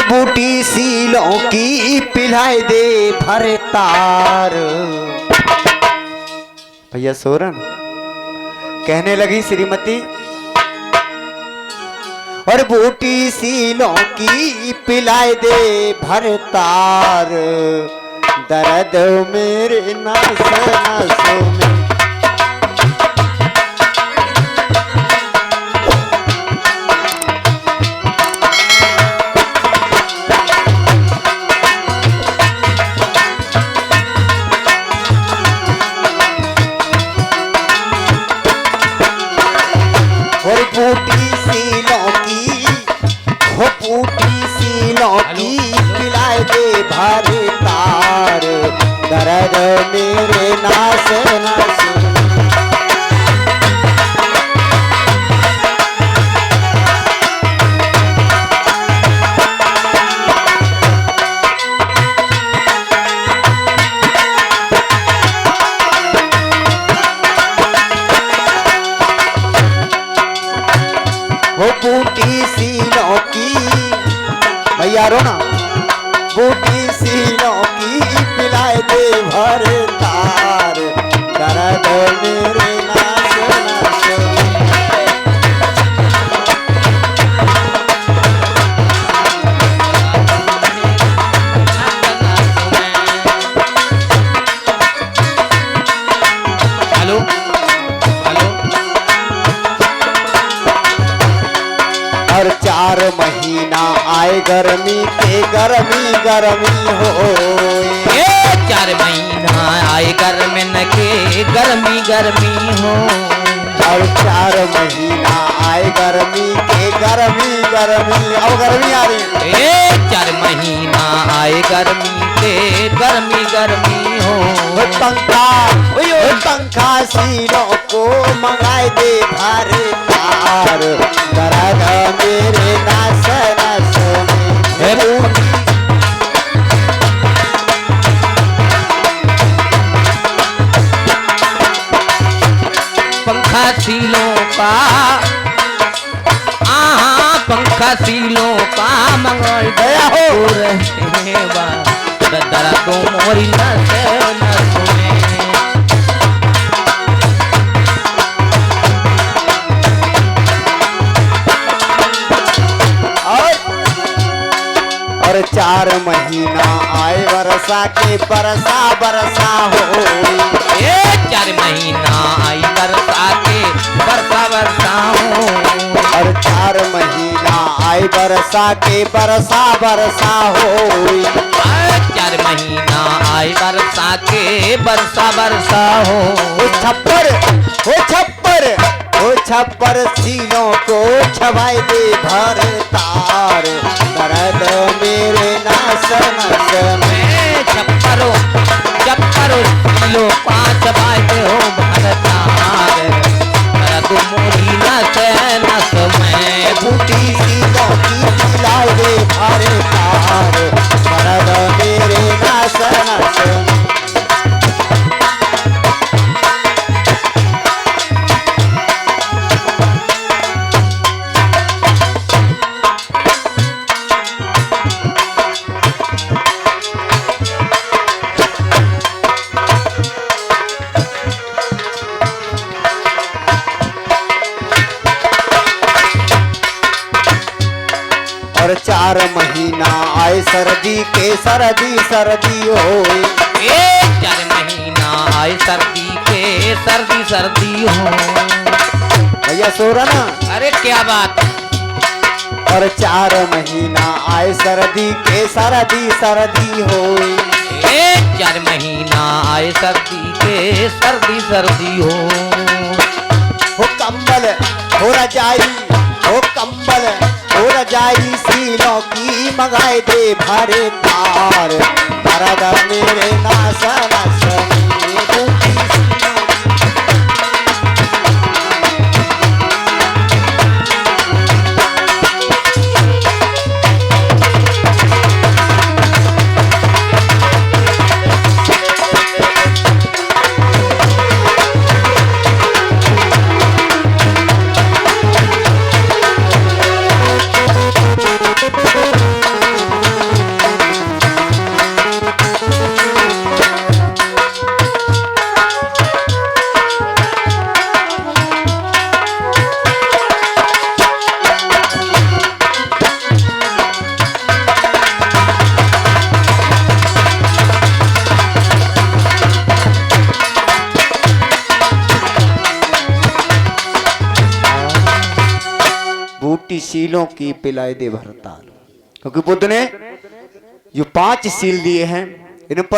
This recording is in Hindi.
बूटी सीलों की पिलाई दे भरे तार। भैया सोरन कहने लगी श्रीमती, और बूटी सीलों की पिलाई दे भरे तार, दर्द मेरे नस नसों में। बूटी सीलों की, हो बूटी सीलों की पिलाई दे भरे तार, दर्द मेरे नास नास। वो बूटी सीलों की, भैया रो ना, बूटी सीलों की पिलाई दे भरे तार, दर्द मेरे नास नास। Hello hello. और 4 महीना आए गर्मी के गर्मी गर्मी हो, ये 4 महीना आए गर्मिन के गर्मी गर्मी हो। और 4 महीना आए गर्मी के गर्मी गर्मी। अब गर्मी आ रही है। ये 4 महीना आए गर्मी के गर्मी गर्मी हो। पंखा, पंखा सीलों को मंगाए दे भरे तार, दर्द मेरे नस नस में। पंखा सीलों का, पंखा सीलों का मंगल गया हो रहे बा, दर्द मोरी नस नस में। और 4 महीना आए वर्षा के बरसा बरसा हो, ये 4 महीना आई वर्षा के वर्षा वर्षा हो। और 4 महीना आए वर्षा के बरसा बरसा हो। 4 महीना आई वर्षा के वर्षा वर्षा हो। छप्पर, ओ छप्पर, ओ छप्पर सीलों को छवाई दे भरे तार, दर्द मेरे नस नस में। छप्परो छप्परो किलो 5 बाजे हो भरतार, दर्द मोरी नस नस में। बूटी सीलों की पिलाई दे भरे तार, दर्द मेरे नस नस में। और 4 महीना आए सर्दी के सर्दी सर्दी हो, 4 महीना आए सर्दी के सर्दी सर्दी हो। भैया सो रहा ना। अरे क्या बात। और 4 महीना आए सर्दी के सर्दी सर्दी हो, 4 महीना आए सर्दी के सर्दी सर्दी हो। कंबल हो रजाई, हो कंबल हो रजाई सीलों की मंगाए दे भरे तार, दर्द मेरे नस नस में। बूटी सीलों सीलों की पिलाए दे भरताल। क्योंकि बुद्ध ने जो 5 सील दिए हैं इन पर